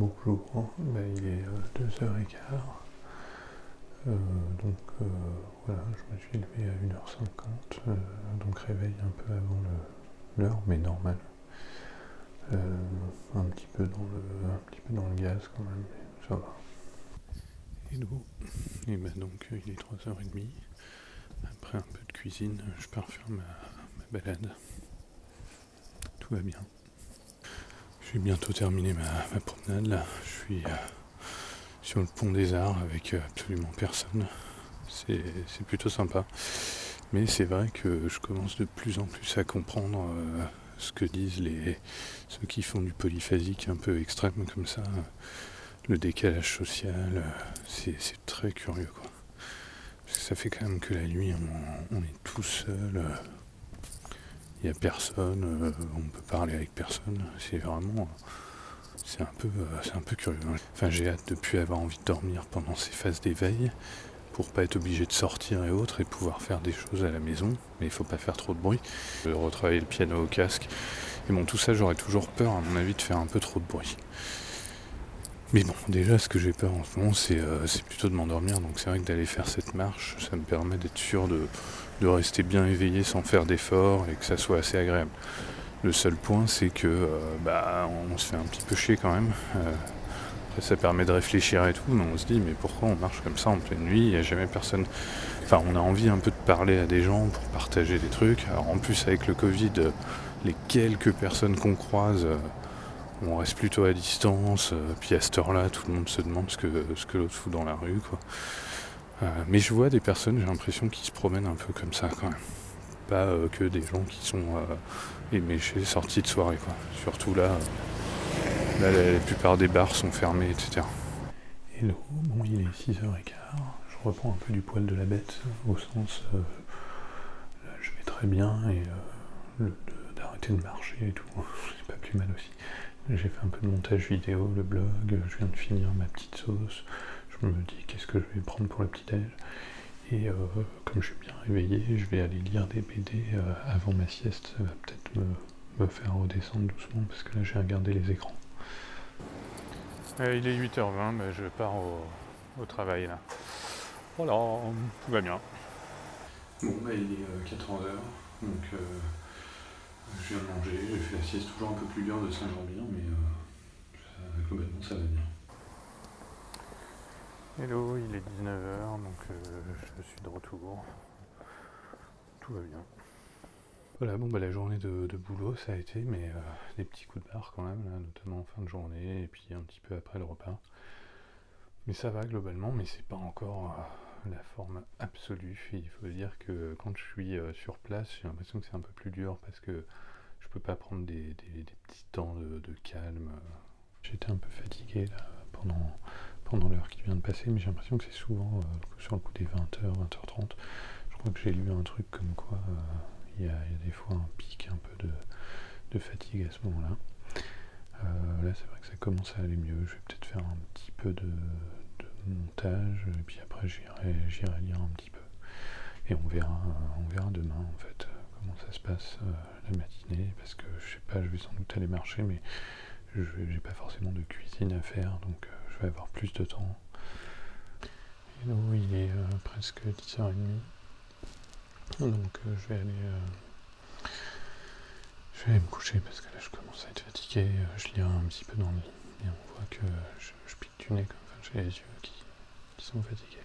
Bonjour, il est 2h15, voilà, je me suis levé à 1h50, donc réveil un peu avant l'heure, mais normal. Un petit peu dans le gaz quand même, mais ça va. Et donc il est 3h30, après un peu de cuisine, je pars faire ma balade. Tout va bien. J'ai bientôt terminé ma promenade là, je suis sur le pont des Arts avec absolument personne. C'est plutôt sympa. Mais c'est vrai que je commence de plus en plus à comprendre ce que disent ceux qui font du polyphasique un peu extrême comme ça. Le décalage social, c'est très curieux quoi. Parce que ça fait quand même que la nuit on est tout seul, il n'y a personne, on peut parler avec personne. C'est un peu curieux. Enfin, j'ai hâte de plus avoir envie de dormir pendant ces phases d'éveil pour pas être obligé de sortir et autres et pouvoir faire des choses à la maison, mais il faut pas faire trop de bruit. Retravailler le piano au casque. Et bon, tout ça, j'aurais toujours peur, à mon avis, de faire un peu trop de bruit. Mais bon, déjà, ce que j'ai peur en ce moment, c'est plutôt de m'endormir. Donc c'est vrai que d'aller faire cette marche, ça me permet d'être sûr de rester bien éveillé sans faire d'efforts et que ça soit assez agréable. Le seul point, c'est que on se fait un petit peu chier quand même. Ça permet de réfléchir et tout, mais on se dit mais pourquoi on marche comme ça en pleine nuit, il n'y a jamais personne. Enfin, on a envie un peu de parler à des gens pour partager des trucs. Alors en plus avec le Covid, les quelques personnes qu'on croise, on reste plutôt à distance, puis à cette heure-là, tout le monde se demande ce que l'autre fout dans la rue, quoi. Mais je vois des personnes, j'ai l'impression, qui se promènent un peu comme ça quand même. Pas que des gens qui sont éméchés, sortis de soirée, quoi. Surtout là, la plupart des bars sont fermés, etc. Hello, bon il est 6h15, je reprends un peu du poil de la bête, au sens là, je vais très bien et d'arrêter de marcher et tout, c'est pas plus mal aussi. J'ai fait un peu de montage vidéo, le blog, je viens de finir ma petite sauce, je me dis qu'est-ce que je vais prendre pour le petit-déj. Et comme je suis bien réveillé, je vais aller lire des BD avant ma sieste, ça va peut-être me faire redescendre doucement parce que là j'ai regardé les écrans. Il est 8h20, je pars au travail là. Voilà, tout va bien. Bon, il est 14h, donc je viens de manger, j'ai fait la sieste, toujours un peu plus dur de s'endormir, mais globalement ça va bien. Hello, il est 19h, donc je suis de retour. Tout va bien. Voilà, la journée de boulot ça a été, mais des petits coups de barre quand même, là, notamment en fin de journée, et puis un petit peu après le repas. Mais ça va globalement, mais c'est pas encore la forme absolue. Il faut dire que quand je suis sur place, j'ai l'impression que c'est un peu plus dur parce que je peux pas prendre des petits temps de calme. J'étais un peu fatigué là pendant l'heure qui vient de passer, mais j'ai l'impression que c'est souvent sur le coup des 20h, 20h30. Je crois que j'ai lu un truc comme quoi il y a des fois un pic un peu de fatigue à ce moment-là. Là c'est vrai que ça commence à aller mieux, je vais peut-être faire un petit peu de montage, et puis après j'irai lire un petit peu. Et on verra demain en fait comment ça se passe la matinée, parce que je sais pas, je vais sans doute aller marcher, mais j'ai pas forcément de cuisine à faire, donc je vais avoir plus de temps. Et là, il est presque 10h30, donc je vais aller me coucher parce que là je commence à être fatigué, je lis un petit peu dans le lit et on voit que je pique du nez, enfin j'ai les yeux qui sont fatigués.